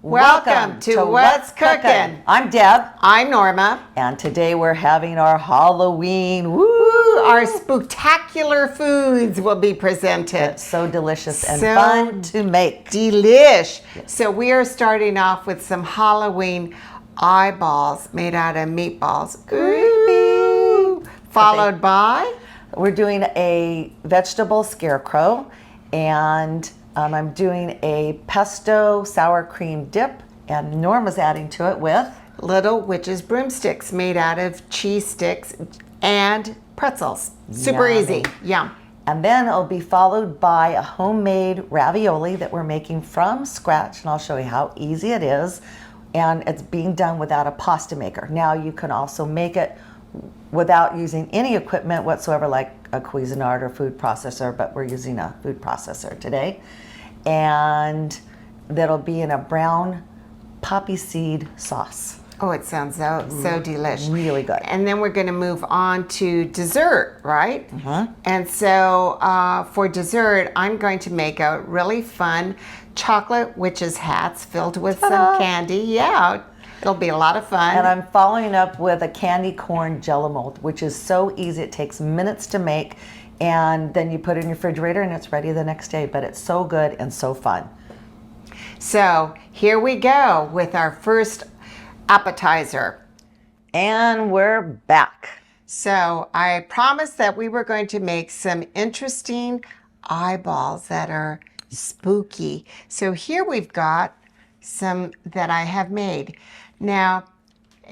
Welcome to What's Cookin'. I'm Deb. I'm Norma. And today we're having our Halloween. Our spooktacular foods will be presented. It's so delicious and fun to make. Delish. So we are starting off with some Halloween eyeballs made out of meatballs. Creepy. Followed by? We're doing a vegetable scarecrow, and I'm doing a pesto sour cream dip, and Norma's adding to it with little witch's broomsticks made out of cheese sticks and pretzels. Super easy. Yum. And then it'll be followed by a homemade ravioli that we're making from scratch, and I'll show you how easy it is. And it's being done without a pasta maker. Now you can also make it without using any equipment whatsoever, like a Cuisinart or food processor, but we're using a food processor today. And that'll be in a brown poppy seed sauce. Oh, it sounds so delicious. Really good. And then we're going to move on to dessert, right? And so for dessert, I'm going to make a really fun chocolate witch's hats filled with some candy. Yeah, it'll be a lot of fun. And I'm following up with a candy corn jello mold, which is so easy. It takes minutes to make, and then you put it in your refrigerator and it's ready the next day. But it's so good and so fun. So here we go with our first appetizer. And we're back. So I promised that we were going to make some interesting eyeballs that are spooky. So here we've got some that I have made. Now,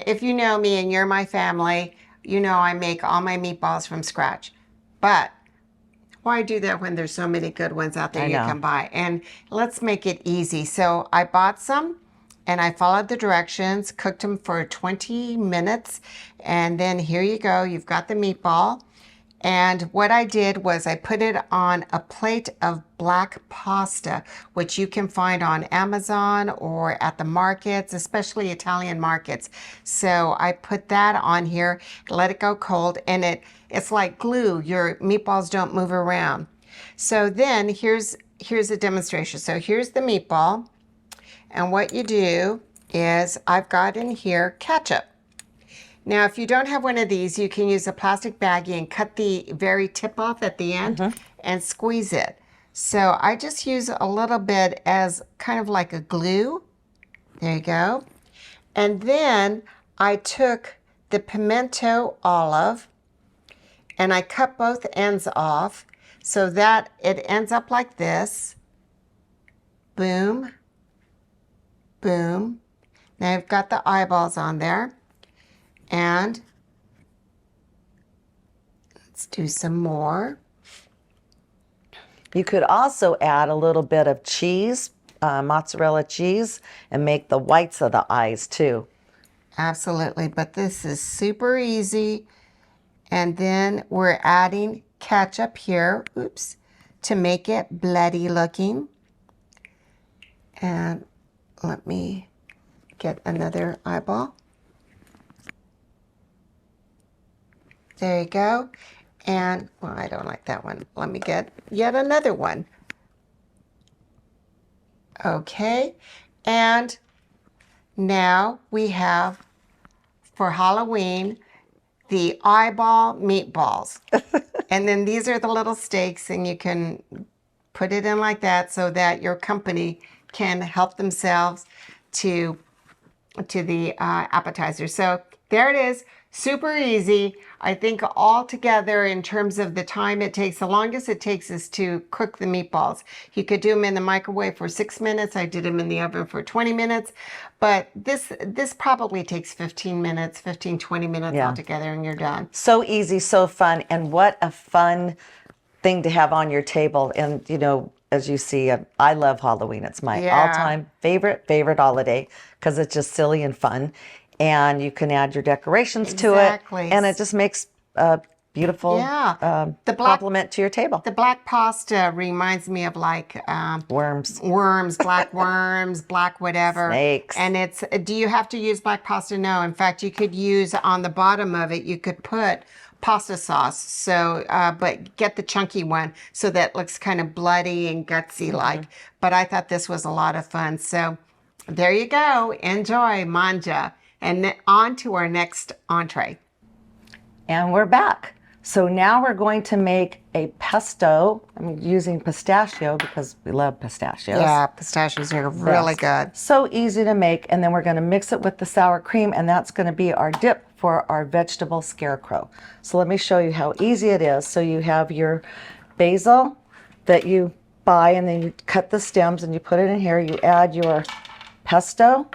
if you know me and you're my family, you know I make all my meatballs from scratch. But why do that when there's so many good ones out there you can buy? And let's make it easy. So I bought some and I followed the directions, cooked them for 20 minutes. And then here you go, you've got the meatball. And what I did was I put it on a plate of black pasta, which you can find on Amazon or at the markets, especially Italian markets. So I put that on here, let it go cold, and it's like glue. Your meatballs don't move around. So then here's a demonstration. So here's the meatball. And what you do is I've got in here ketchup. Now, if you don't have one of these, you can use a plastic baggie and cut the very tip off at the end and squeeze it. So I just use a little bit as kind of like a glue. There you go. And then I took the pimento olive and I cut both ends off so that it ends up like this. Boom, boom. Now I've got the eyeballs on there. And let's do some more. You could also add a little bit of cheese, mozzarella cheese, and make the whites of the eyes too. Absolutely, but this is super easy. And then we're adding ketchup here, to make it bloody looking. And let me get another eyeball. There you go. And, well, I don't like that one. Let me get yet another one. Okay. And now we have, for Halloween, the eyeball meatballs. And then these are the little steaks, and you can put it in like that so that your company can help themselves to the appetizer. So there it is. Super easy. I think all together in terms of the time it takes, the longest it takes is to cook the meatballs. You could do them in the microwave for 6 minutes. I did them in the oven for 20 minutes. But this probably takes 15 minutes, 20 minutes altogether, and you're done. So easy, so fun, and what a fun thing to have on your table. And, you know, as you see, I love Halloween. It's my all-time favorite holiday because it's just silly and fun. And you can add your decorations to it, and it just makes a beautiful compliment to your table. The black pasta reminds me of like worms, black worms, black whatever. Snakes. And do you have to use black pasta? No. In fact, you could use on the bottom of it, you could put pasta sauce. So, but get the chunky one so that looks kind of bloody and gutsy like. But I thought this was a lot of fun. So There you go. Enjoy, manja. And on to our next entree. And we're back. So now we're going to make a pesto. I'm using pistachio because we love pistachios. Yeah, pistachios are really good. So easy to make. And then we're going to mix it with the sour cream, and that's going to be our dip for our vegetable scarecrow. So let me show you how easy it is. So you have your basil that you buy, and then you cut the stems and you put it in here. You add your pesto,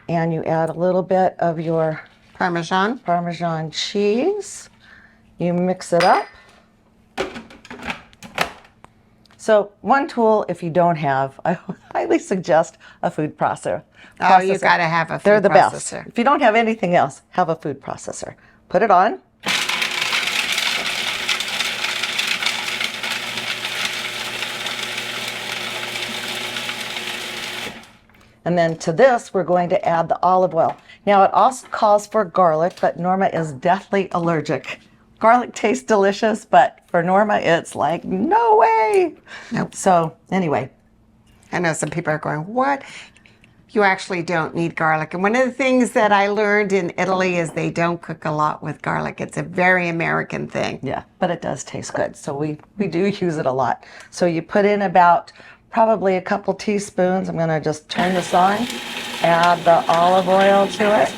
and you add a little bit of your Parmesan cheese. You mix it up. So one tool, if you don't have, I highly suggest a food processor. Oh, you got to have a food processor. They're the best. If you don't have anything else, have a food processor. Put it on. And then to this, we're going to add the olive oil. Now, it also calls for garlic, but Norma is deathly allergic. Garlic tastes delicious, but for Norma, it's like, no way. Nope. So anyway. I know some people are going, what? You actually don't need garlic. And one of the things that I learned in Italy is they don't cook a lot with garlic. It's a very American thing. Yeah, but it does taste good. So we do use it a lot. So you put in about probably a couple teaspoons. I'm going to just turn this on, add the olive oil to it.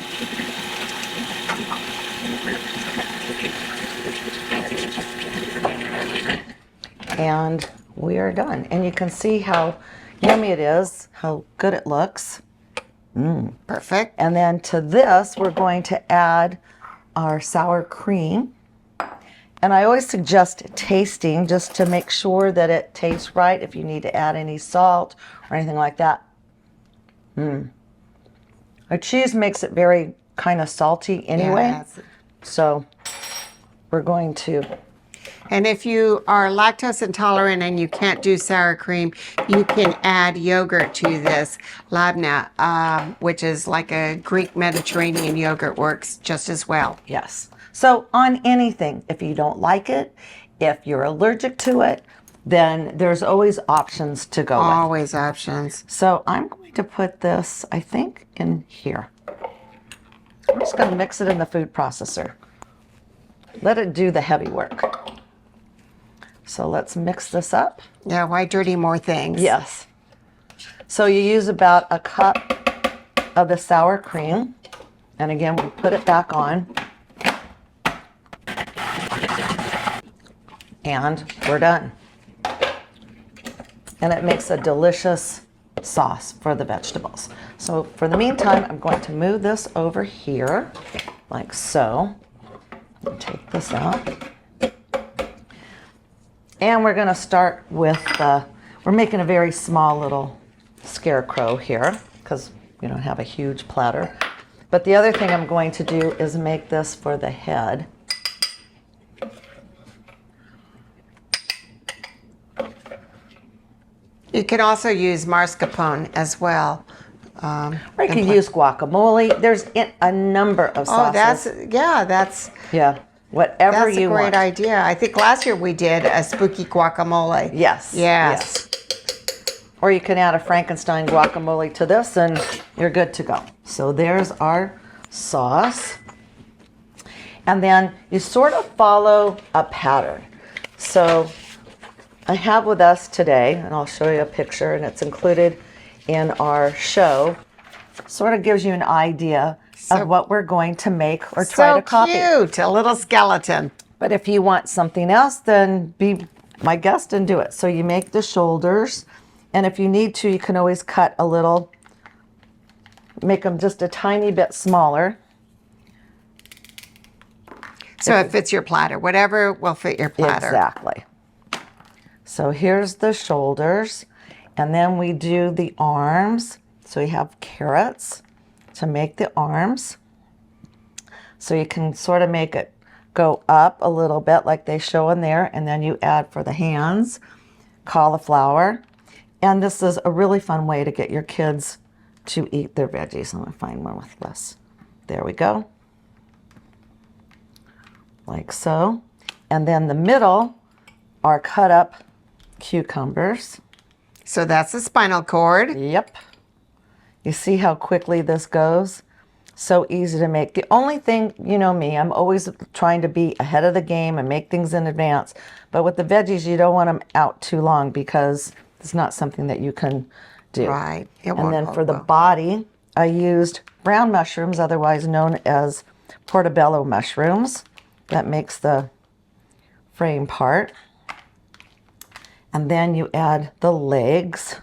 And we are done. And you can see how yummy it is, how good it looks. Perfect. And then to this, we're going to add our sour cream. And I always suggest tasting just to make sure that it tastes right, if you need to add any salt or anything like that. Our cheese makes it very kind of salty anyway. Yeah, so we're going to... And if you are lactose intolerant and you can't do sour cream, you can add yogurt to this. Labna, which is like a Greek Mediterranean yogurt, works just as well. Yes. So on anything, if you don't like it, if you're allergic to it, then there's always options to go with. Always options. So I'm going to put this, I think, in here. I'm just going to mix it in the food processor. Let it do the heavy work. So let's mix this up. Yeah, why dirty more things? Yes. So you use about a cup of the sour cream. And again, we put it back on. And we're done. And it makes a delicious sauce for the vegetables. So for the meantime, I'm going to move this over here, like so. Take this out. And we're going to start with we're making a very small little scarecrow here because we don't have a huge platter. But the other thing I'm going to do is make this for the head. You can also use mascarpone as well. Or you can use guacamole. There's a number of sauces. Oh, that's whatever you want. That's a great idea. I think last year we did a spooky guacamole. Yes. Or you can add a Frankenstein guacamole to this and you're good to go. So there's our sauce. And then you sort of follow a pattern. So I have with us today, and I'll show you a picture, and it's included in our show. Sort of gives you an idea of what we're going to make or try to copy. So cute, a little skeleton. But if you want something else, then be my guest and do it. So you make the shoulders, and if you need to, you can always cut a little, make them just a tiny bit smaller. So it fits your platter. Whatever will fit your platter. Exactly. So here's the shoulders, and then we do the arms. So you have carrots to make the arms. So you can sort of make it go up a little bit like they show in there, and then you add for the hands, cauliflower. And this is a really fun way to get your kids to eat their veggies. I'm gonna find one with less. There we go. Like so. And then the middle are cut up cucumbers. So that's the spinal cord. Yep. You see how quickly this goes? So easy to make. The only thing, you know me, I'm always trying to be ahead of the game and make things in advance. But with the veggies, you don't want them out too long because it's not something that you can do. Right. It And won't then hold for the well. body, I used brown mushrooms, otherwise known as portobello mushrooms. That makes the frame part. And then you add the legs.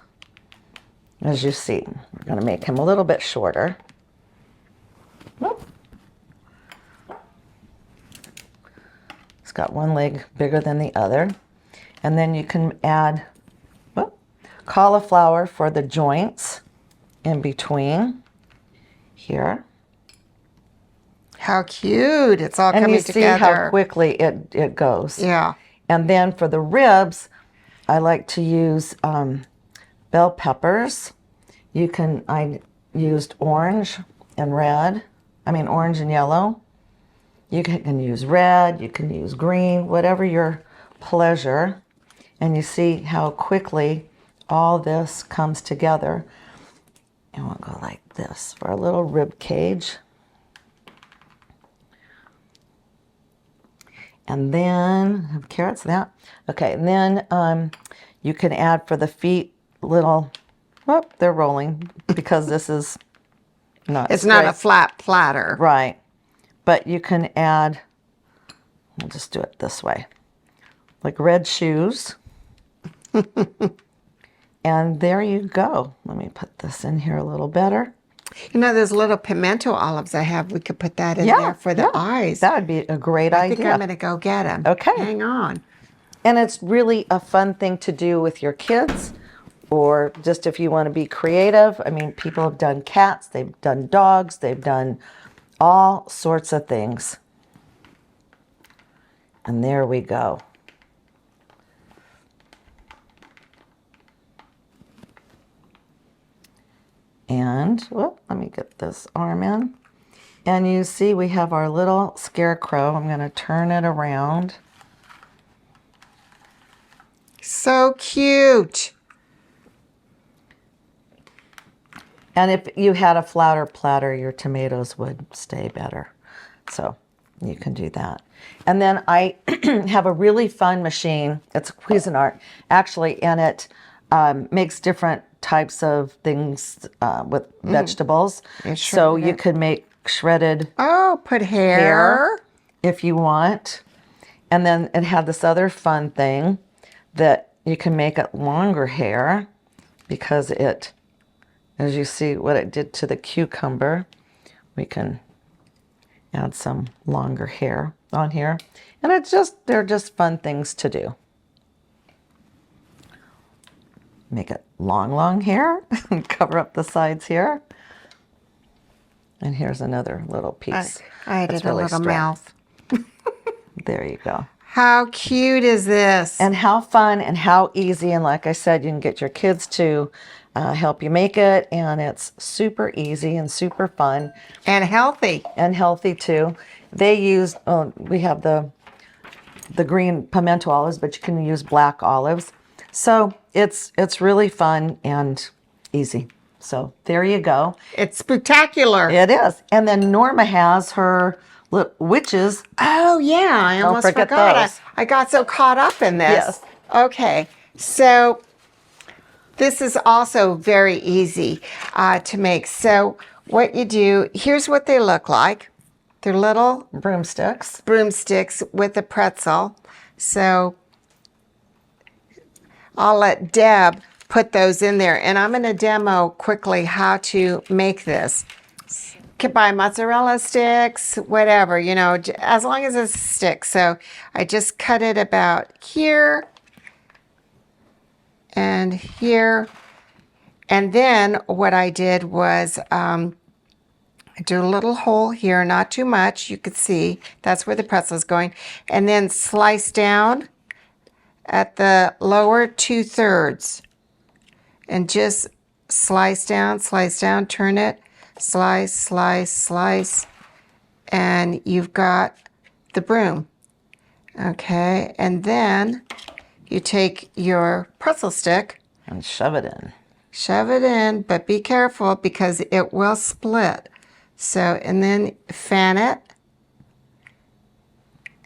As you see, we're going to make him a little bit shorter. Whoop. It's got one leg bigger than the other. And then you can add cauliflower for the joints in between here. How cute. It's all And coming you see together. how quickly it goes. Yeah. And then for the ribs, I like to use bell peppers. I used orange and red. Orange and yellow. You can use red, you can use green, whatever your pleasure. And you see how quickly all this comes together. And we'll go like this for a little rib cage. And then, have carrots, that. Okay, and then you can add for the feet little, they're rolling because this is not It's straight. not a flat platter. Right. But you can add, we'll just do it this way, like red shoes. And there you go. Let me put this in here a little better. You know those little pimento olives I have? We could put that in there for the eyes. That would be a great idea. I think I'm going to go get them. Okay. Hang on. And it's really a fun thing to do with your kids, or just if you want to be creative. People have done cats, they've done dogs, they've done all sorts of things. And there we go. And, let me get this arm in. And you see we have our little scarecrow. I'm going to turn it around. So cute. And if you had a flatter platter, your tomatoes would stay better. So you can do that. And then I have a really fun machine. It's a Cuisinart, actually, and it makes different types of things with vegetables. So you could make shredded Put hair. if you want. And then it had this other fun thing that you can make it longer hair because it, as you see what it did to the cucumber, we can add some longer hair on here. And they're just fun things to do. Make it long hair and cover up the sides here. And here's another little piece. I did a little mouth. There you go. How cute is this? And how fun and how easy. And like I said, you can get your kids to help you make it. And it's super easy and super fun. And healthy. And healthy too. They use, we have the green pimento olives, but you can use black olives. So it's really fun and easy. So there you go. It's spectacular. It is. And then Norma has her witches. Oh, yeah. I almost forget forgot. those. I got so caught up in this. Yes. Okay. So this is also very easy to make. So what you do, here's what they look like. They're little Broomsticks. with a pretzel. So I'll let Deb put those in there. And I'm going to demo quickly how to make this. You can buy mozzarella sticks, whatever, as long as it's a stick. So I just cut it about here and here. And then what I did was I do a little hole here, not too much. You could see that's where the pretzel is going. And then slice down at the lower 2/3 and just slice down, turn it, slice, and you've got the broom. Okay, and then you take your pretzel stick And shove it in. Shove it in, but be careful because it will split. So, and then fan it.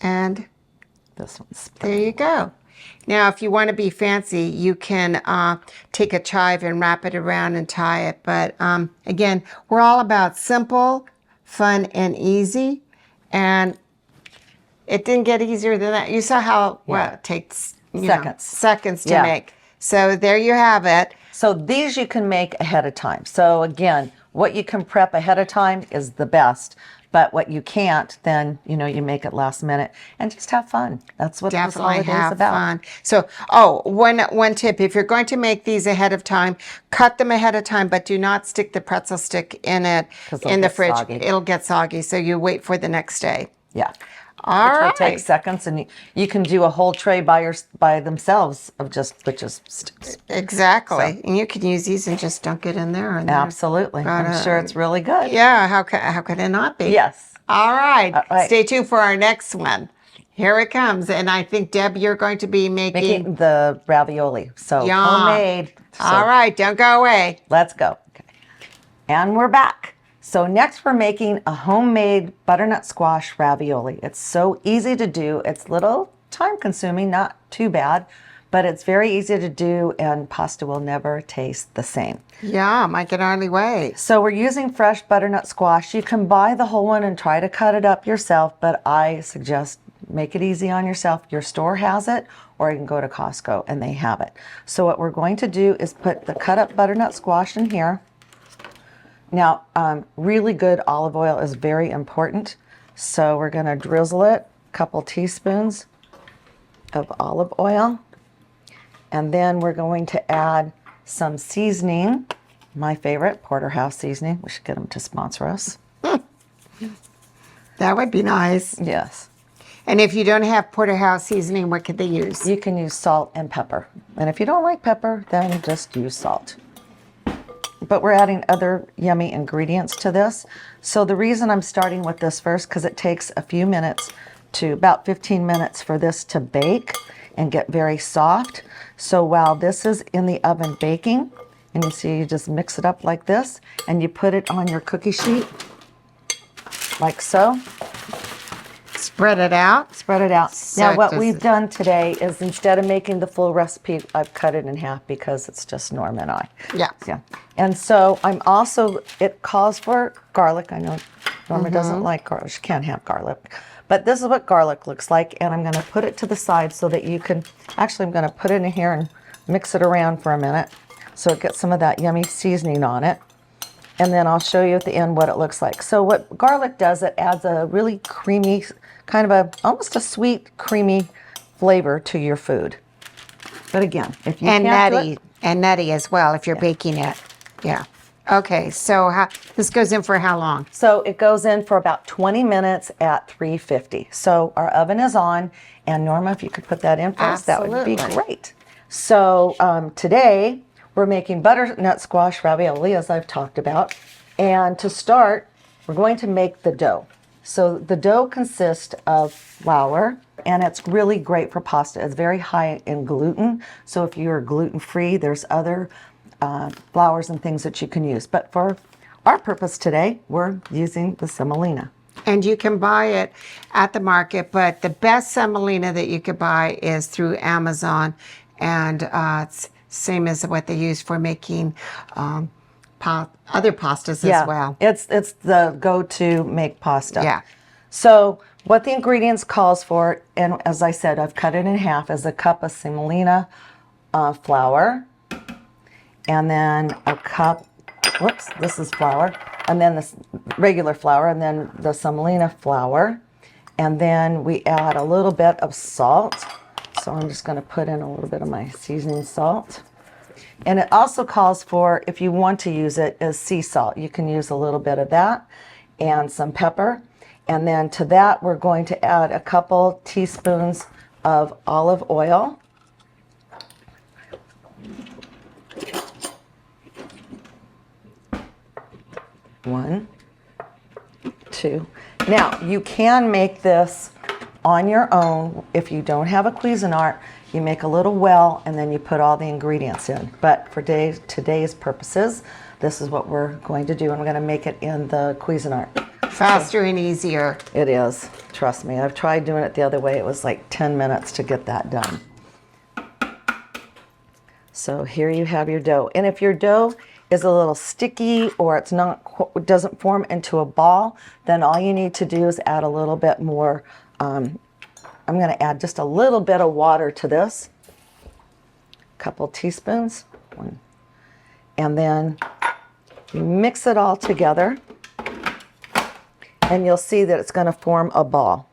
And This one's split. there you go. Now, if you want to be fancy, you can take a chive and wrap it around and tie it. But again, we're all about simple, fun, and easy. And it didn't get easier than that. You saw how, well, it takes seconds to make. So there you have it. So these you can make ahead of time. So again, what you can prep ahead of time is the best. But what you can't, then, you make it last minute and just have fun. That's what this holiday is about. Fun. So, one tip. If you're going to make these ahead of time, cut them ahead of time, but do not stick the pretzel stick in it in the fridge. Soggy. It'll get soggy, so you wait for the next day. Yeah. All right. Which will take seconds, and you can do a whole tray by themselves of just sticks. Exactly. So. And you can use these and just dunk it in there. And Absolutely. I'm sure it's really good. Yeah. How could it not be? Yes. All right. All right. Stay tuned for our next one. Here it comes. And I think, Deb, you're going to be making the ravioli. So Yum. homemade. So all right. Don't go away. Let's go. Okay. And we're back. So next we're making a homemade butternut squash ravioli. It's so easy to do. It's a little time consuming, not too bad, but it's very easy to do and pasta will never taste the same. Yum, I can hardly wait. So we're using fresh butternut squash. You can buy the whole one and try to cut it up yourself, but I suggest make it easy on yourself. Your store has it, or you can go to Costco and they have it. So what we're going to do is put the cut up butternut squash in here. Now, really good olive oil is very important. So we're going to drizzle it, a couple teaspoons of olive oil. And then we're going to add some seasoning, my favorite, porterhouse seasoning. We should get them to sponsor us. That would be nice. Yes. And if you don't have porterhouse seasoning, what could they use? You can use salt and pepper. And if you don't like pepper, then just use salt. But we're adding other yummy ingredients to this. So the reason I'm starting with this first, because it takes a few minutes to about 15 minutes for this to bake and get very soft. So while this is in the oven baking, and you see you just mix it up like this, and you put it on your cookie sheet, like so. Spread it out. Spread it out. So now what does we've it- done today is instead of making the full recipe, I've cut it in half because it's just Norma and I. Yeah. Yeah. And so I'm also, it calls for garlic. I know Norma doesn't like garlic. She can't have garlic. But this is what garlic looks like. And I'm going to put it to the side so that you can, actually I'm going to put it in here and mix it around for a minute so it gets some of that yummy seasoning on it. And then I'll show you at the end what it looks like. So what garlic does, it adds a really creamy, kind of almost a sweet, creamy flavor to your food. But again, if you And can't do nutty. it, And nutty as well if you're baking it. Yeah. Okay, so this goes in for how long? so it goes in for about 20 minutes at 350. So our oven is on, and Norma, if you could put that in for us, that would be Absolutely. great. So today we're making butternut squash ravioli, as I've talked about. And to start, we're going to make the dough. So the dough consists of flour, and it's really great for pasta. It's very high in gluten. So if you're gluten-free, there's other flours and things that you can use. But for our purpose today, we're using the semolina. And you can buy it at the market, but the best semolina that you could buy is through Amazon. And it's same as what they use for making other pastas as well. It's the go-to make pasta. Yeah. So what the ingredients calls for, and as I said, I've cut it in half, is a cup of semolina flour, and then a cup, whoops, this is flour, and then this regular flour, and then the semolina flour, and then we add a little bit of salt. So I'm just going to put in a little bit of my seasoning salt. And it also calls for, if you want to use it, is sea salt. You can use a little bit of that and some pepper. And then to that, we're going to add a couple teaspoons of olive oil. One, two. Now, you can make this on your own if you don't have a Cuisinart. you make a little well, and then you put all the ingredients in. But for today's purposes, this is what we're going to do, and we're going to make it in the Cuisinart. Faster and easier. It is. Trust me. I've tried doing it the other way. It was like 10 minutes to get that done. So here you have your dough. And if your dough is a little sticky or it's not, doesn't form into a ball, then all you need to do is add a little bit more. I'm going to add just a little bit of water to this. A couple teaspoons. And then you mix it all together. And you'll see that it's going to form a ball.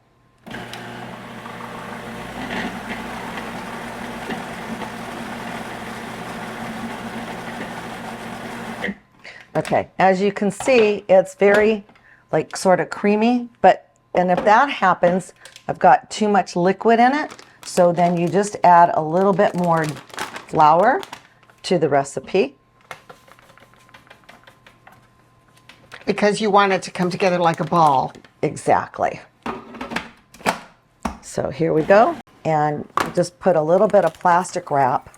Okay, as you can see, it's very like sort of creamy, and if that happens, I've got too much liquid in it, so then you just add a little bit more flour to the recipe. Because you want it to come together like a ball. Exactly. So here we go, and just put a little bit of plastic wrap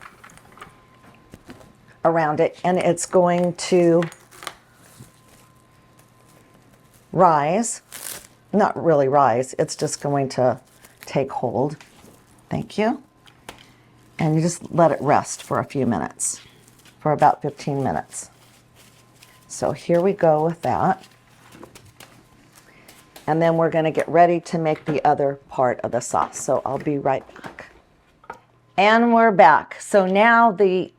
around it, and it's going to rise. Not really rise, it's just going to take hold. Thank you. And you just let it rest for a few minutes, for about 15 minutes. So here we go with that. And then we're going to get ready to make the other part of the sauce. So I'll be right back. And we're back. So now the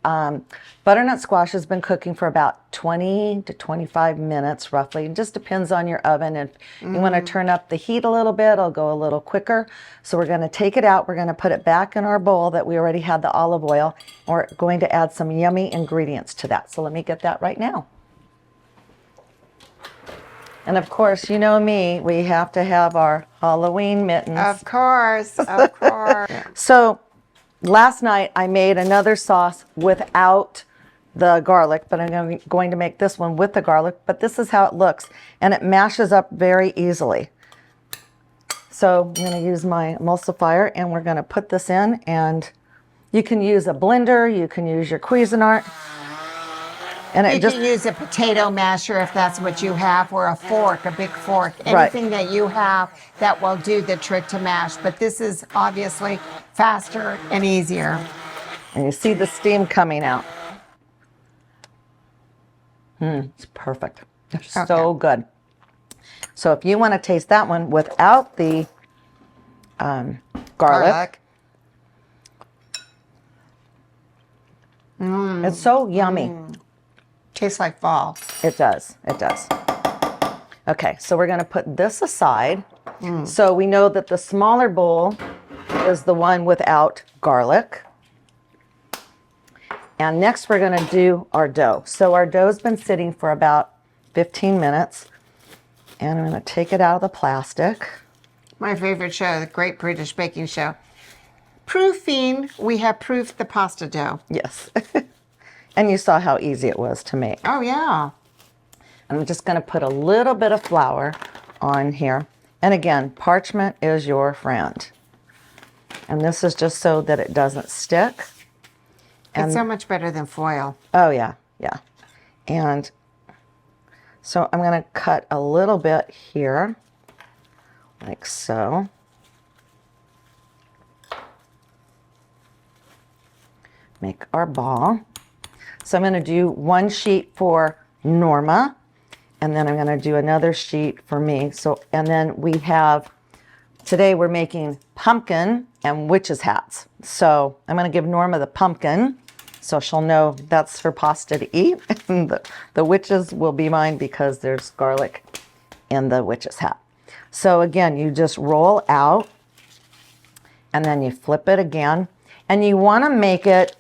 butternut squash has been cooking for about 20 to 25 minutes roughly. It just depends on your oven. If you want to turn up the heat a little bit, it'll go a little quicker. So we're going to take it out. We're going to put it back in our bowl that we already had the olive oil. We're going to add some yummy ingredients to that. So let me get that right now. And of course, you know me, we have to have our Halloween mittens. Of course, of course. So last night I made another sauce without the garlic, but I'm going to make this one with the garlic, but this is how it looks, and it mashes up very easily. So I'm going to use my emulsifier, and we're going to put this in, and you can use a blender, you can use your Cuisinart. And You can use a potato masher if that's what you have, or a fork, a big fork. Anything that you have that will do the trick to mash. But this is obviously faster and easier. And you see the steam coming out. It's perfect. It's so good. So if you want to taste that one without the garlic. It's so yummy. Tastes like fall. It does. It does. Okay, so we're going to put this aside. So we know that the smaller bowl is the one without garlic. And next we're going to do our dough. So our dough's been sitting for about 15 minutes. And I'm going to take it out of the plastic. My favorite show, the Great British Baking Show. Proofing, we have proofed the pasta dough. Yes. And you saw how easy it was to make. Oh, yeah. I'm just going to put a little bit of flour on here. And again, parchment is your friend. And this is just so that it doesn't stick. And it's so much better than foil. oh, yeah, yeah. And so I'm going to cut a little bit here, like so. Make our ball. So I'm going to do one sheet for Norma, and then I'm going to do another sheet for me. So, and then we have, today we're making pumpkin and witches' hats. So I'm going to give Norma the pumpkin, so she'll know that's her pasta to eat. And the witches will be mine because there's garlic in the witch's hat. So again, you just roll out, and then you flip it again, and you want to make it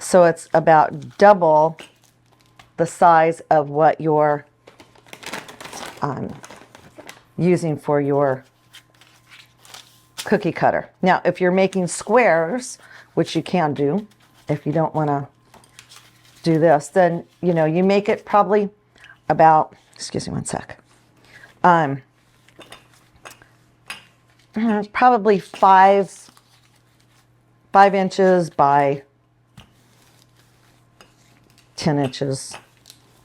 so it's about double the size of what you're using for your cookie cutter. Now, if you're making squares, which you can do, if you don't want to do this, then, you know, you make it probably about, excuse me one sec, probably five 5 inches by 10 inches,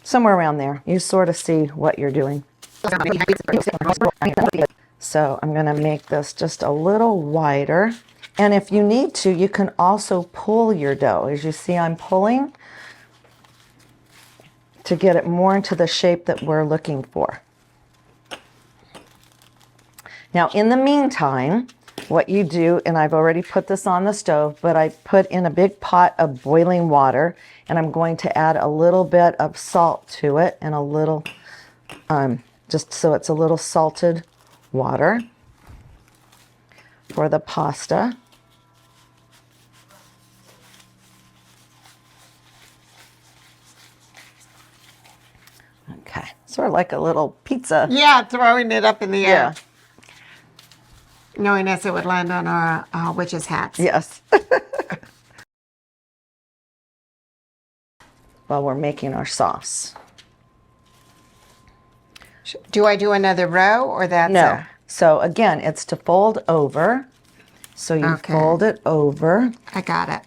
somewhere around there. You sort of see what you're doing. So I'm going to make this just a little wider. And if you need to, you can also pull your dough. As you see, I'm pulling to get it more into the shape that we're looking for. Now, in the meantime, what you do, and I've already put this on the stove, but I put in a big pot of boiling water, and I'm going to add a little bit of salt to it, and a little, just so it's a little salted water for the pasta. Okay, sort of like a little pizza. Yeah, throwing it up in the air. Yeah. Knowing as it would land on our witches' hats. Yes. While we're making our sauce. Do I do another row or that's No. So again, it's to fold over. So you Okay. fold it over, I got it.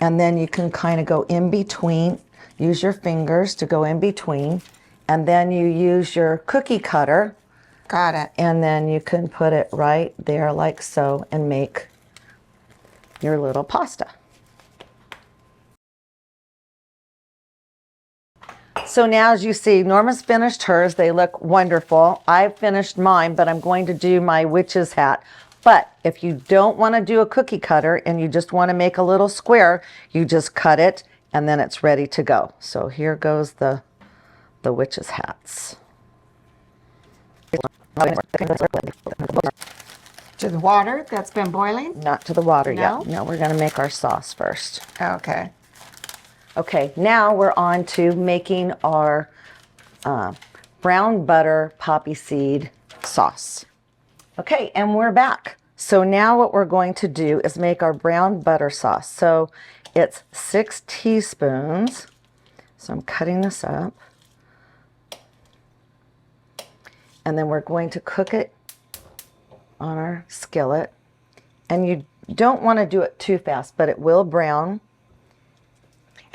and then you can kind of go in between. Use your fingers to go in between, and then you use your cookie cutter, Got it. and then you can put it right there like so and make your little pasta. So now, as you see, Norma's finished hers. They look wonderful. I've finished mine, but I'm going to do my witch's hat. But if you don't want to do a cookie cutter and you just want to make a little square, you just cut it and then it's ready to go. So here goes the witch's hats. To the water that's been boiling? Not to the water No? yet. No, we're going to make our sauce first. Okay. Okay, now we're on to making our brown butter poppy seed sauce. Okay, and we're back. So now what we're going to do is make our brown butter sauce. So it's 6 teaspoons. So I'm cutting this up. And then we're going to cook it on our skillet. And you don't want to do it too fast, but it will brown.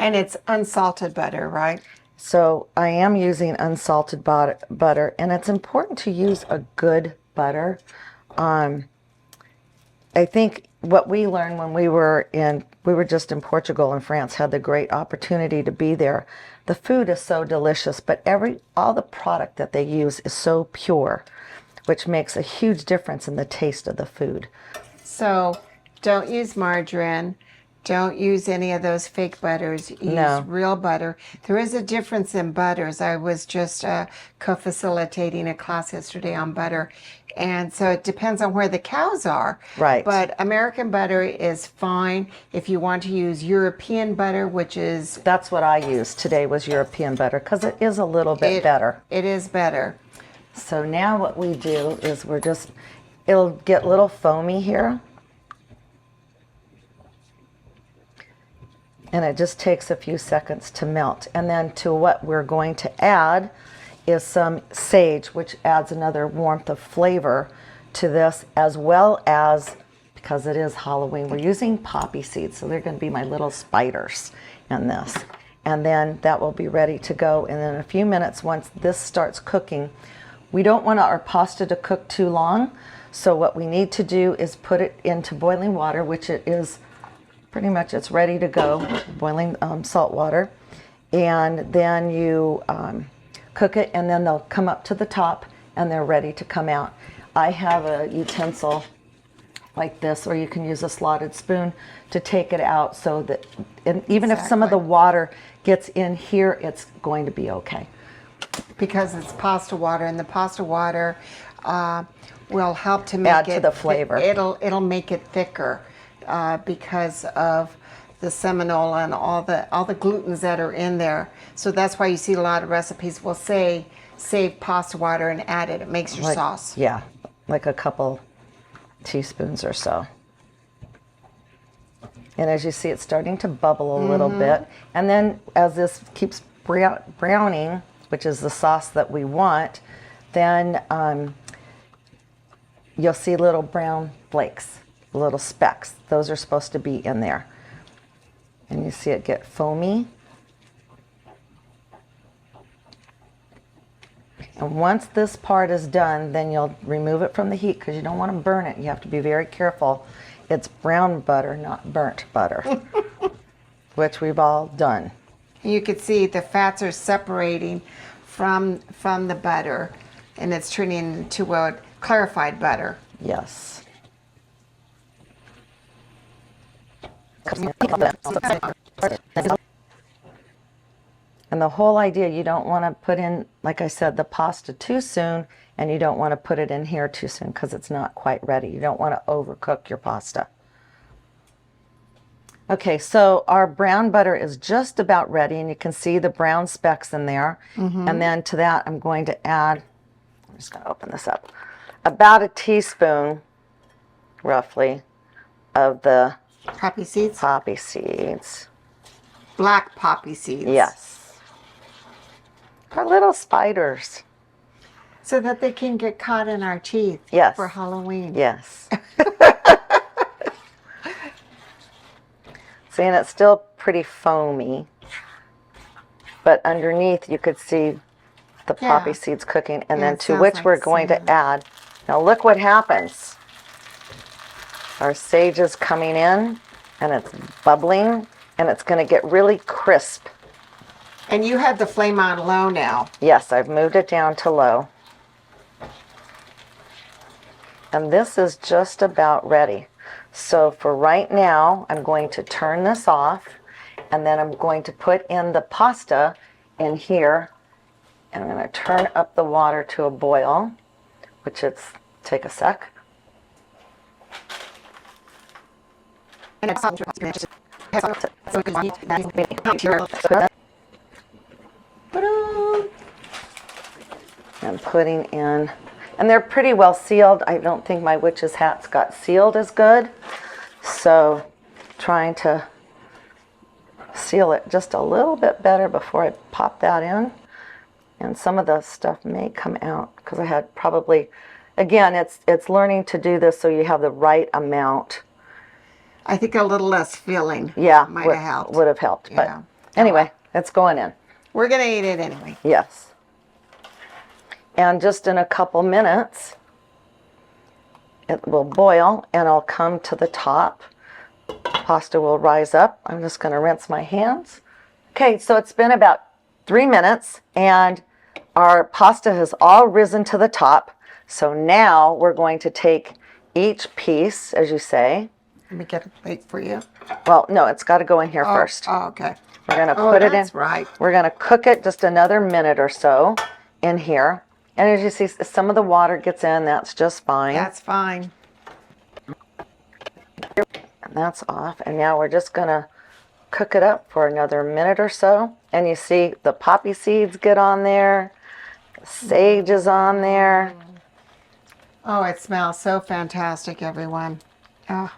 And it's unsalted butter, right? So I am using unsalted butter, and it's important to use a good butter. I think what we learned when we were just in Portugal and France, had the great opportunity to be there. The food is so delicious, but all the product that they use is so pure, which makes a huge difference in the taste of the food. So don't use margarine. Don't use any of those fake butters. Use real butter. There is a difference in butters. I was just co-facilitating a class yesterday on butter. And so it depends on where the cows are. Right. But American butter is fine. If you want to use European butter, which is... That's what I used today, was European butter, because it is a little bit better. It is better. So now what we do is it'll get a little foamy here. And it just takes a few seconds to melt. And then to what we're going to add is some sage, which adds another warmth of flavor to this, as well as, because it is Halloween, we're using poppy seeds. So they're going to be my little spiders in this. And then that will be ready to go. And in a few minutes, once this starts cooking, we don't want our pasta to cook too long. So what we need to do is put it into boiling water, which it is pretty much, it's ready to go, boiling salt water. And then you cook it, and then they'll come up to the top and they're ready to come out. I have a utensil like this, or you can use a slotted spoon to take it out, so that even if some of the water gets in here, it's going to be okay. Because it's pasta water, and the pasta water will help to make Add to the flavor. It'll make it thicker because of the seminole and all the glutens that are in there. So that's why you see a lot of recipes will say save pasta water and add it. It makes your sauce. Yeah, like a couple teaspoons or so. And as you see, it's starting to bubble a little bit. And then as this keeps browning, which is the sauce that we want, then you'll see little brown flakes. little specks. Those are supposed to be in there. And you see it get foamy. And once this part is done, then you'll remove it from the heat because you don't want to burn it. You have to be very careful. It's brown butter, not burnt butter, which we've all done. You can see the fats are separating from the butter, and it's turning into a clarified butter. Yes. And the whole idea, you don't want to put in, like I said, the pasta too soon, and you don't want to put it in here too soon because it's not quite ready. You don't want to overcook your pasta. Okay, so our brown butter is just about ready, and you can see the brown specks in there. And then to that, I'm going to add, I'm just going to open this up, about a teaspoon, roughly, of the Poppy seeds? poppy seeds. Black poppy seeds. Yes. Our little spiders. So that they can get caught in our teeth. Yes. For Halloween. Yes. See, and it's still pretty foamy, but underneath you could see the poppy seeds cooking, and then it to sounds which like we're going to cinnamon. add. Now look what happens. Our sage is coming in, and it's bubbling, and it's going to get really crisp. And you have the flame on low now. Yes, I've moved it down to low. And this is just about ready. So for right now, I'm going to turn this off, and then I'm going to put in the pasta in here, and I'm going to turn up the water to a boil, which it's, take a sec. I'm putting in, and they're pretty well sealed. I don't think my witch's hats got sealed as good, so trying to seal it just a little bit better before I pop that in. And some of the stuff may come out because I had probably, again, it's learning to do this so you have the right amount. I think a little less filling might have helped. Would have helped. Yeah. But anyway, it's going in. We're going to eat it anyway. Yes. And just in a couple minutes, it will boil and I'll come to the top. Pasta will rise up. I'm just going to rinse my hands. Okay, so it's been about 3 minutes and our pasta has all risen to the top. So now we're going to take each piece, as you say. Let me get a plate for you. Well, no, it's got to go in here first. Oh, okay. We're going to put it in. That's right. We're going to cook it just another minute or so in here. And as you see, some of the water gets in. That's just fine. That's fine. And that's off. And now we're just going to cook it up for another minute or so. And you see the poppy seeds get on there. The sage is on there. Oh, it smells so fantastic, everyone. Oh.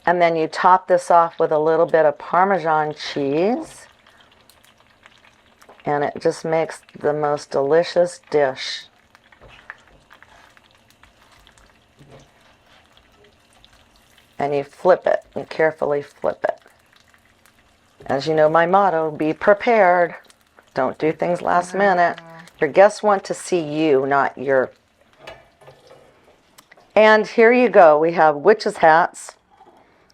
And then you top this off with a little bit of Parmesan cheese. And it just makes the most delicious dish. And you flip it. You carefully flip it. As you know, my motto, be prepared. Don't do things last minute. Your guests want to see you, not your... And here you go. We have witches' hats,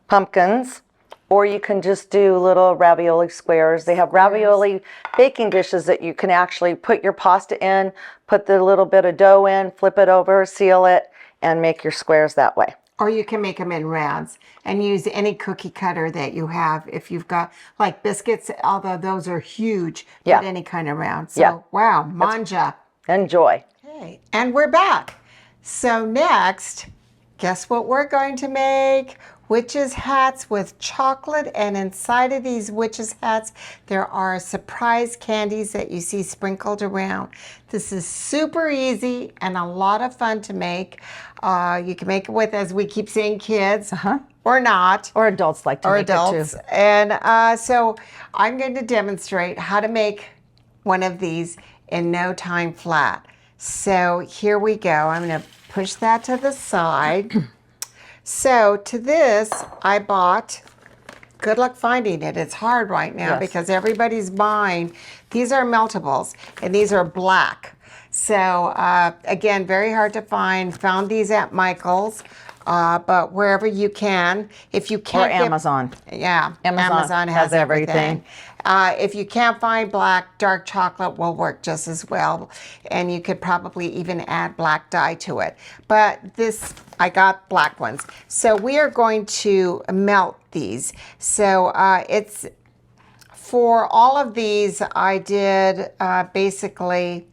pumpkins, or you can just do little ravioli squares. They have ravioli baking dishes that you can actually put your pasta in, put the little bit of dough in, flip it over, seal it, and make your squares that way. Or you can make them in rounds and use any cookie cutter that you have. If you've got like biscuits, although those are huge, Yeah. but any kind of round. So, Yeah. wow, manja. Enjoy. Okay, and we're back. So next, guess what we're going to make? Witches' hats with chocolate, and inside of these witches' hats, there are surprise candies that you see sprinkled around. This is super easy and a lot of fun to make. You can make it with, as we keep saying, kids or not. Or adults like to Or make adults. it too. And so I'm going to demonstrate how to make one of these in no time flat. So here we go. I'm going to push that to the side. So to this, I bought, good luck finding it. It's hard right now Yes. because everybody's buying. These are meltables, and these are black. So again, very hard to find. Found these at Michael's, but wherever you can. If you Or can't get, Amazon. yeah, Amazon has has everything. If you can't find black, dark chocolate will work just as well. And you could probably even add black dye to it. But this, I got black ones. So we are going to melt these. So it's, for all of these, I did basically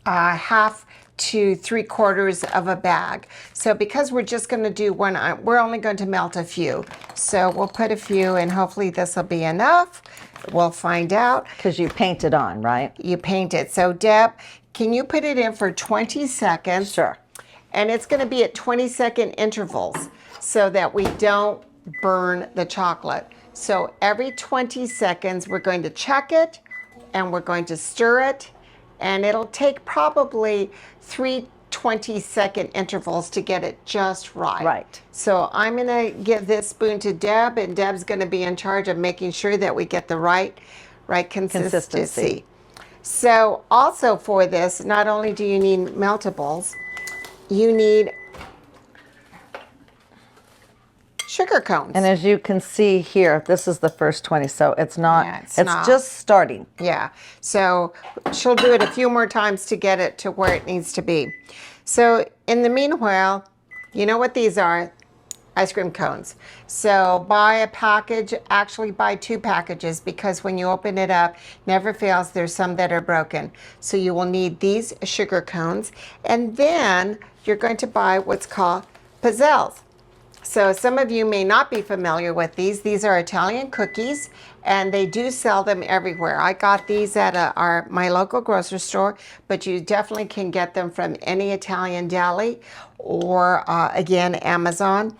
half to 3/4 of a bag. So because we're just going to do one, we're only going to melt a few. So we'll put a few, and hopefully this will be enough. We'll find out. Because you paint it on, right? You paint it. So Deb, can you put it in for 20 seconds? Sure. And it's going to be at 20-second intervals so that we don't burn the chocolate. So every 20 seconds, we're going to check it, and we're going to stir it, and it'll take probably 3 20-second intervals to get it just right. Right. So I'm going to give this spoon to Deb, and Deb's going to be in charge of making sure that we get the right consistency. So also for this, not only do you need meltables, you need sugar cones. And as you can see here, this is the first 20, so it's not, Yeah, it's it's not. just starting. Yeah, so she'll do it a few more times to get it to where it needs to be. So in the meanwhile, you know what these are? Ice cream cones. So buy a package, actually buy 2 packages, because when you open it up, never fails, there's some that are broken. So you will need these sugar cones, and then you're going to buy what's called pizzelles. So some of you may not be familiar with these. These are Italian cookies, and they do sell them everywhere. I got these at my local grocery store, but you definitely can get them from any Italian deli or, again, Amazon.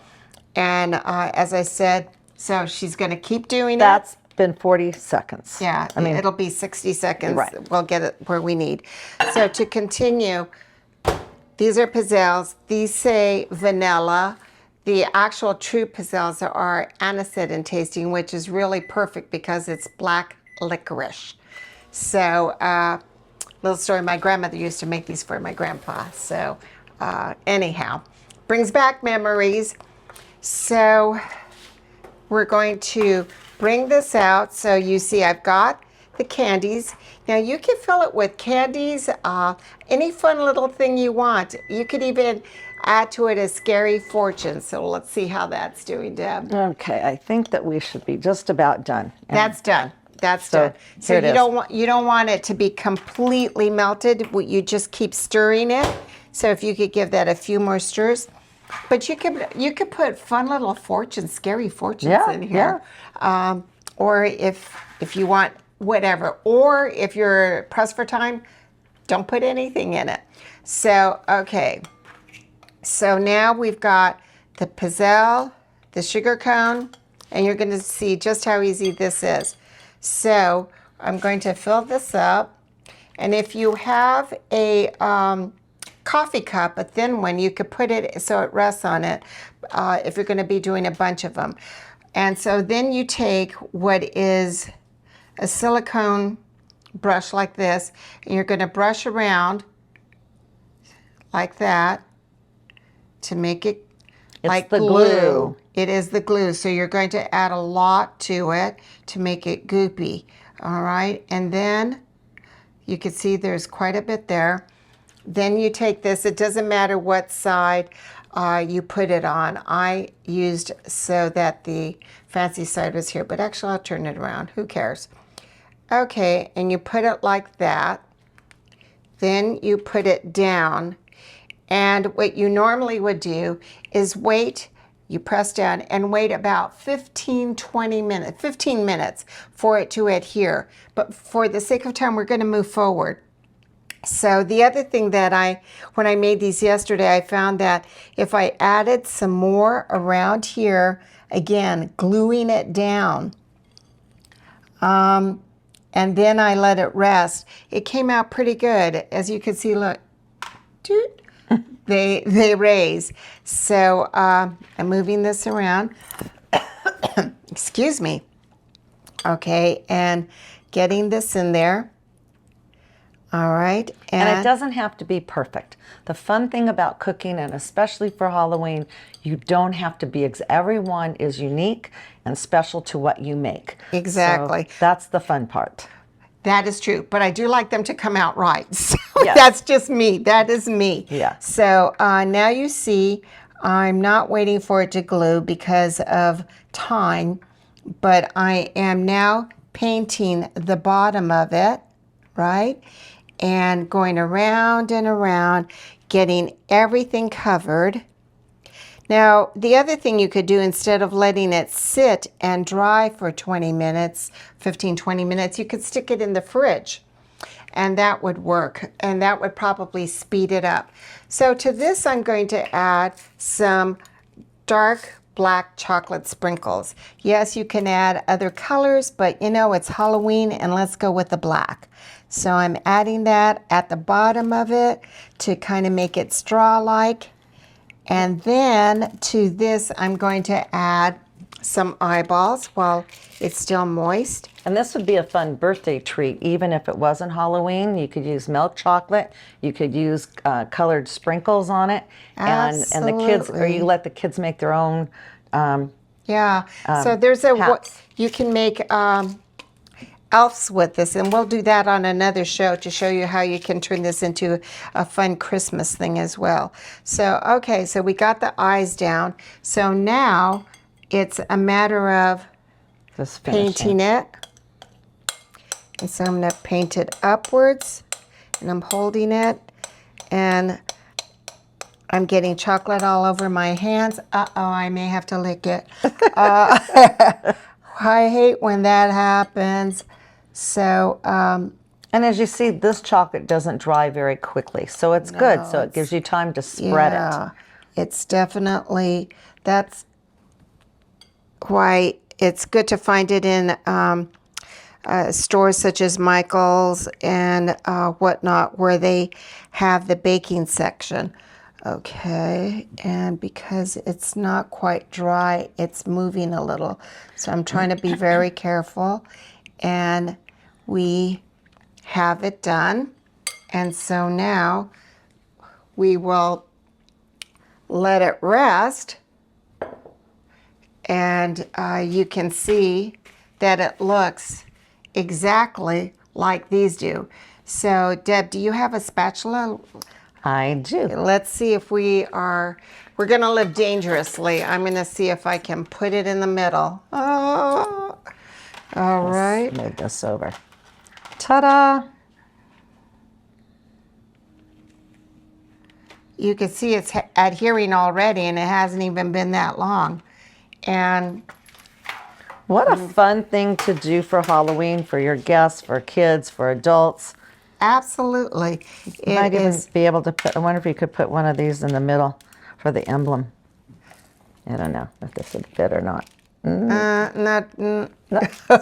And as I said, so she's going to keep doing That's been 40 seconds. yeah, I mean, it'll be 60 seconds. Right. We'll get it where we need. So to continue, these are pizzelles. These say vanilla. The actual true pizzelles are anisette in tasting, which is really perfect because it's black licorice. So, little story, my grandmother used to make these for my grandpa. So, anyhow, brings back memories. So, we're going to bring this out. So you see I've got the candies. Now you can fill it with candies, any fun little thing you want. You could even add to it a scary fortune. So let's see how that's doing, Deb. okay, I think that we should be just about done. And That's done. That's So, done. So here it you don't want it to be completely melted. You just keep stirring it. So if you could give that a few more stirs. But you could put fun little fortunes, scary fortunes Yeah, in here. Or if you want whatever. Or if you're pressed for time, don't put anything in it. So, okay. So now we've got the pizzelle, the sugar cone, and you're going to see just how easy this is. So I'm going to fill this up. And if you have a coffee cup, a thin one, you could put it so it rests on it if you're going to be doing a bunch of them. And so then you take what is a silicone brush like this, and you're going to brush around like that to make it like the glue. It is the glue. So you're going to add a lot to it to make it goopy. All right. And then you can see there's quite a bit there. Then you take this. It doesn't matter what side you put it on. I used so that the fancy side was here, but actually I'll turn it around. Who cares? Okay, and you put it like that. Then you put it down. And what you normally would do is wait, you press down and wait about 15 minutes for it to adhere. But for the sake of time, we're going to move forward. So the other thing that when I made these yesterday, I found that if I added some more around here, again, gluing it down, and then I let it rest, it came out pretty good. As you can see, look, they raise. So I'm moving this around. Excuse me. Okay, and getting this in there. All right. And it doesn't have to be perfect. The fun thing about cooking, and especially for Halloween, you don't have to be, everyone is unique and special to what you make. Exactly. So that's the fun part. That is true, but I do like them to come out right. So Yes. that's just me. That is me. Yeah. So now you see, I'm not waiting for it to glue because of time, but I am now painting the bottom of it, right? And going around and around, getting everything covered. Now, the other thing you could do, instead of letting it sit and dry for 20 minutes, 15, 20 minutes, you could stick it in the fridge. And that would work. And that would probably speed it up. So to this, I'm going to add some dark black chocolate sprinkles. Yes, you can add other colors, but you know, it's Halloween and let's go with the black. So I'm adding that at the bottom of it to kind of make it straw-like. And then to this, I'm going to add some eyeballs while it's still moist. And this would be a fun birthday treat, even if it wasn't Halloween. You could use milk chocolate. You could use colored sprinkles on it. And the kids, or you let the kids make their own. Yeah. So there's hats. you can make elves with this, and we'll do that on another show to show you how you can turn this into a fun Christmas thing as well. So, okay, so we got the eyes down. So now it's a matter of Just painting it. And so I'm going to paint it upwards, and I'm holding it, and I'm getting chocolate all over my hands. Uh-oh, I may have to lick it. I hate when that happens. So, And as you see, this chocolate doesn't dry very quickly, so it's good. So it gives you time to spread it. It's definitely, that's why it's good to find it in stores such as Michael's and whatnot, where they have the baking section. Okay, and because it's not quite dry, it's moving a little. So I'm trying to be very careful. And we have it done. And so now we will let it rest. And you can see that it looks exactly like these do. So Deb, do you have a spatula? I do. Let's see if we're going to live dangerously. I'm going to see if I can put it in the middle. Oh, all right. Let's move this over. Ta-da! You can see it's adhering already, and it hasn't even been that long. And what a fun thing to do for Halloween, for your guests, for kids, for adults. absolutely, You might it even is. be able to put, I wonder if you could put one of these in the middle for the emblem. I don't know if this would fit or not. Sort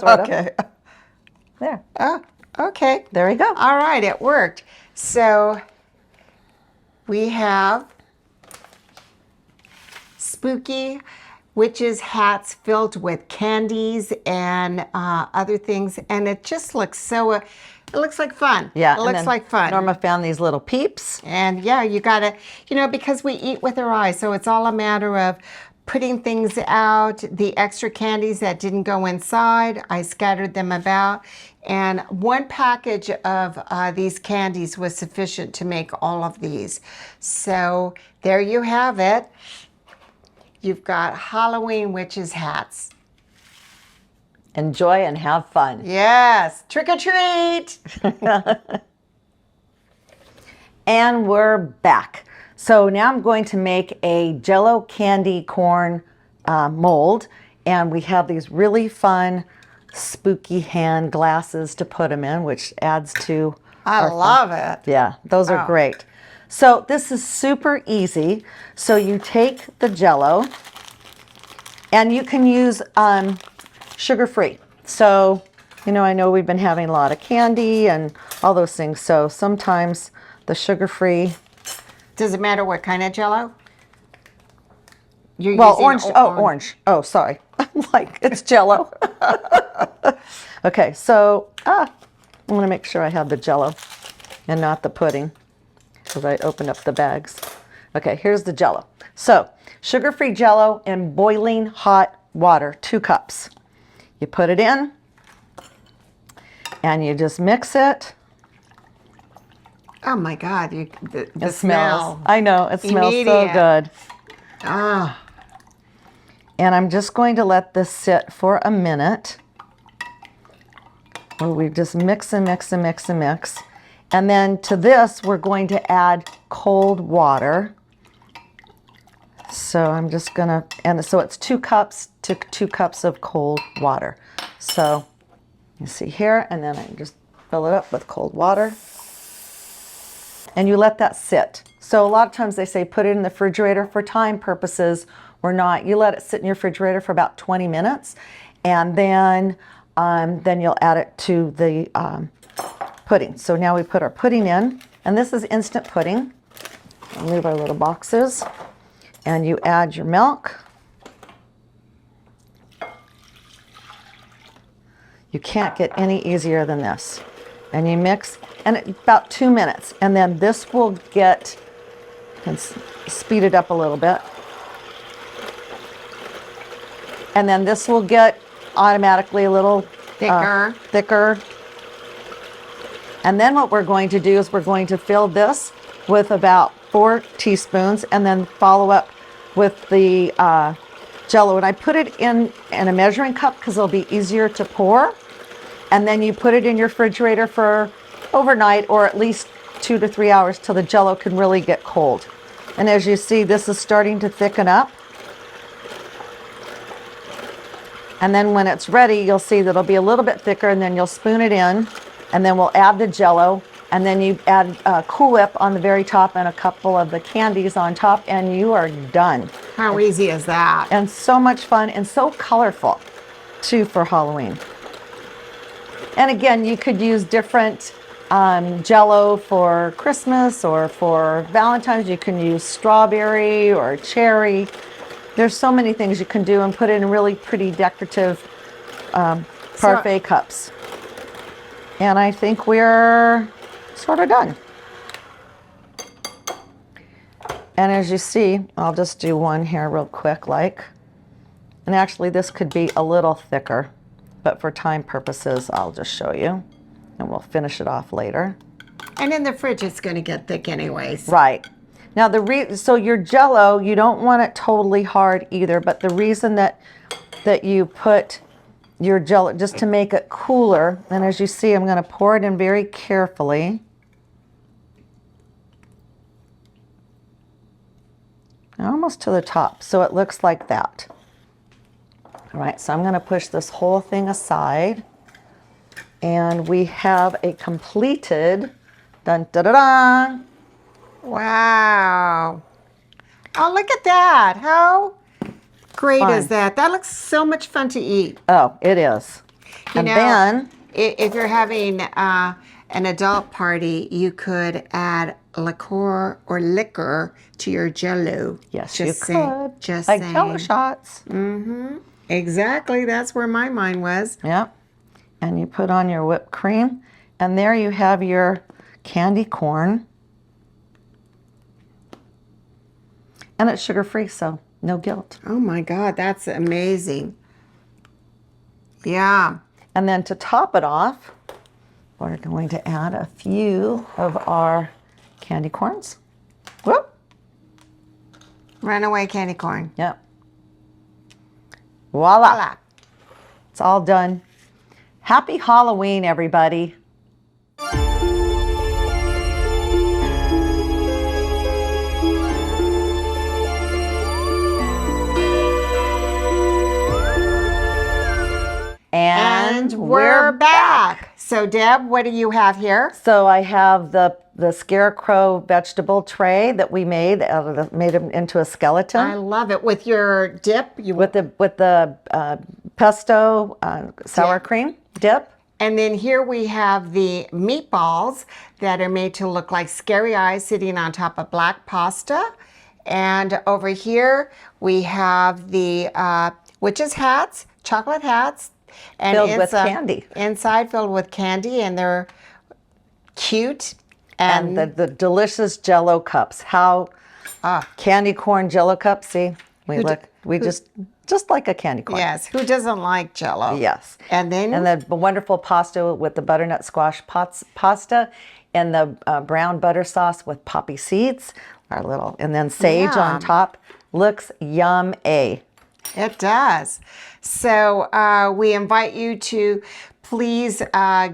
of. Okay. There. Oh, okay. There we go. All right, it worked. So we have spooky witches' hats filled with candies and other things, and it just looks so. It looks like fun. Yeah. it and looks then like fun. Norma found these little peeps. And yeah, you gotta, because we eat with our eyes, so it's all a matter of putting things out. The extra candies that didn't go inside, I scattered them about. And one package of these candies was sufficient to make all of these. So there you have it. You've got Halloween witches' hats. Enjoy and have fun. Yes, trick or treat. And we're back. So now I'm going to make a Jello candy corn mold, and we have these really fun spooky hand glasses to put them in, which adds to I love it. Yeah, those are Oh. great. So this is super easy. So you take the Jello, and you can use sugar-free. So, I know we've been having a lot of candy and all those things. So sometimes the sugar-free Does it matter what kind of Jell-O? You're Well, using orange. Oh, orange. Oh, sorry. I'm like, it's Jell-O. Okay, so I want to make sure I have the Jell-O and not the pudding because I opened up the bags. Okay, here's the Jell-O. So sugar-free Jell-O in boiling hot water, 2 cups. You put it in and you just mix it. Oh my God, the It smell. smells. I know, it smells so Immediate. good. Ah, And I'm just going to let this sit for a minute. Where we just mix and mix and mix and mix. And then to this, we're going to add cold water. So I'm just gonna, and so it's 2 cups to 2 cups of cold water. So you see here, and then I just fill it up with cold water. And you let that sit. So a lot of times they say put it in the refrigerator for time purposes or not. You let it sit in your refrigerator for about 20 minutes, and then you'll add it to the pudding. So now we put our pudding in, and this is instant pudding. I'll leave our little boxes, and you add your milk. You can't get any easier than this. And you mix, and about 2 minutes, and then this will get, and speed it up a little bit. And then this will get automatically a little thicker. And then what we're going to do is we're going to fill this with about 4 teaspoons and then follow up with the Jell-O. And I put it in a measuring cup because it'll be easier to pour. And then you put it in your refrigerator for overnight or at least 2 to 3 hours till the Jell-O can really get cold. And as you see, this is starting to thicken up. And then when it's ready, you'll see that it'll be a little bit thicker, and then you'll spoon it in, and then we'll add the Jell-O, and then you add Cool Whip on the very top and a couple of the candies on top, and you are done. how easy is that? And so much fun and so colorful too for Halloween. And again, you could use different Jell-O for Christmas or for Valentine's. You can use strawberry or cherry. There's so many things you can do and put in really pretty decorative parfait cups. And I think we're sort of done. And as you see, I'll just do one here real quick, and actually this could be a little thicker, but for time purposes, I'll just show you, and we'll finish it off later. And in the fridge, it's going to get thick anyways. Right. Now, so your Jell-O, you don't want it totally hard either, but the reason that you put your Jell-O, just to make it cooler, and as you see, I'm going to pour it in very carefully. Almost to the top, so it looks like that. All right, so I'm going to push this whole thing aside, and we have a completed, dun da da da. Wow. Oh, look at that. How great Fun. is that? That looks so much fun to eat. Oh, it is. And then, if you're having an adult party, you could add liqueur or liquor to your Jell-O. yes, Just you saying. could. Just like saying. Jell-O shots. Mm-hmm. Exactly. That's where my mind was. Yep. And you put on your whipped cream, and there you have your candy corn. And it's sugar-free, so no guilt. Oh my God, that's amazing. Yeah. And then to top it off, we're going to add a few of our candy corns. Whoop. Runaway candy corn. Yep. Voila. Voila. It's all done. Happy Halloween, everybody. And we're back. So Deb, what do you have here? So I have the scarecrow vegetable tray that we made made them into a skeleton. I love it. With your dip, with the pesto sour cream dip. And then here we have the meatballs that are made to look like scary eyes sitting on top of black pasta. And over here we have the witches' hats, chocolate hats. And Filled with candy. Inside filled with candy, and they're cute. And the delicious Jello cups. How candy corn Jello cups. See, we just like a candy corn. Yes, who doesn't like Jello? Yes. And then the wonderful pasta with the butternut squash pasta, and the brown butter sauce with poppy seeds, and then sage on top. Looks yum-a. It does. So we invite you to please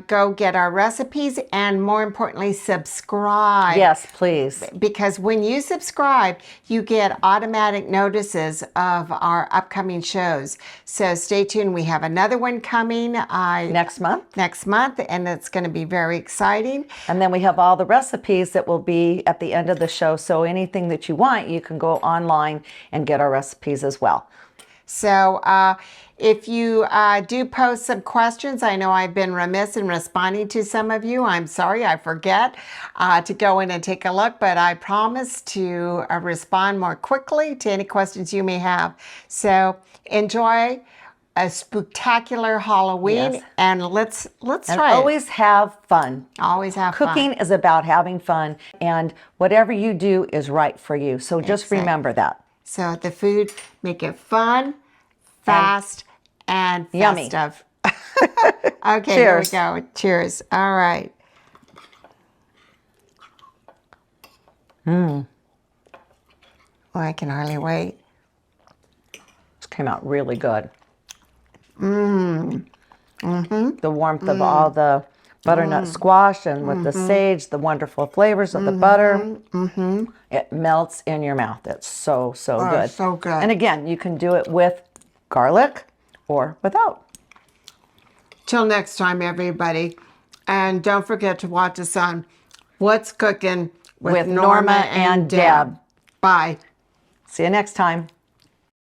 go get our recipes, and more importantly, subscribe. Yes, please. Because when you subscribe, you get automatic notices of our upcoming shows. So stay tuned. We have another one coming Next month. And it's going to be very exciting. And then we have all the recipes that will be at the end of the show. So anything that you want, you can go online and get our recipes as well. So if you do post some questions, I know I've been remiss in responding to some of you. I'm sorry, I forget to go in and take a look, but I promise to respond more quickly to any questions you may have. So enjoy a spooktacular Halloween, Yes. and let's And try always have fun. Always have Cooking fun. is about having fun, and whatever you do is right for you. So just Exactly. remember that. So the food, make it fun, fast, and yummy. festive. Okay, Cheers. Here we go. Cheers. All right. Oh, I can hardly wait. This came out really good. The warmth of all the butternut squash and with the sage, the wonderful flavors of the butter. It melts in your mouth. It's so good. So good. And again, you can do it with garlic or without. Till next time, everybody. And don't forget to watch us on What's Cooking with With Norma and Deb. Bye. See you next time.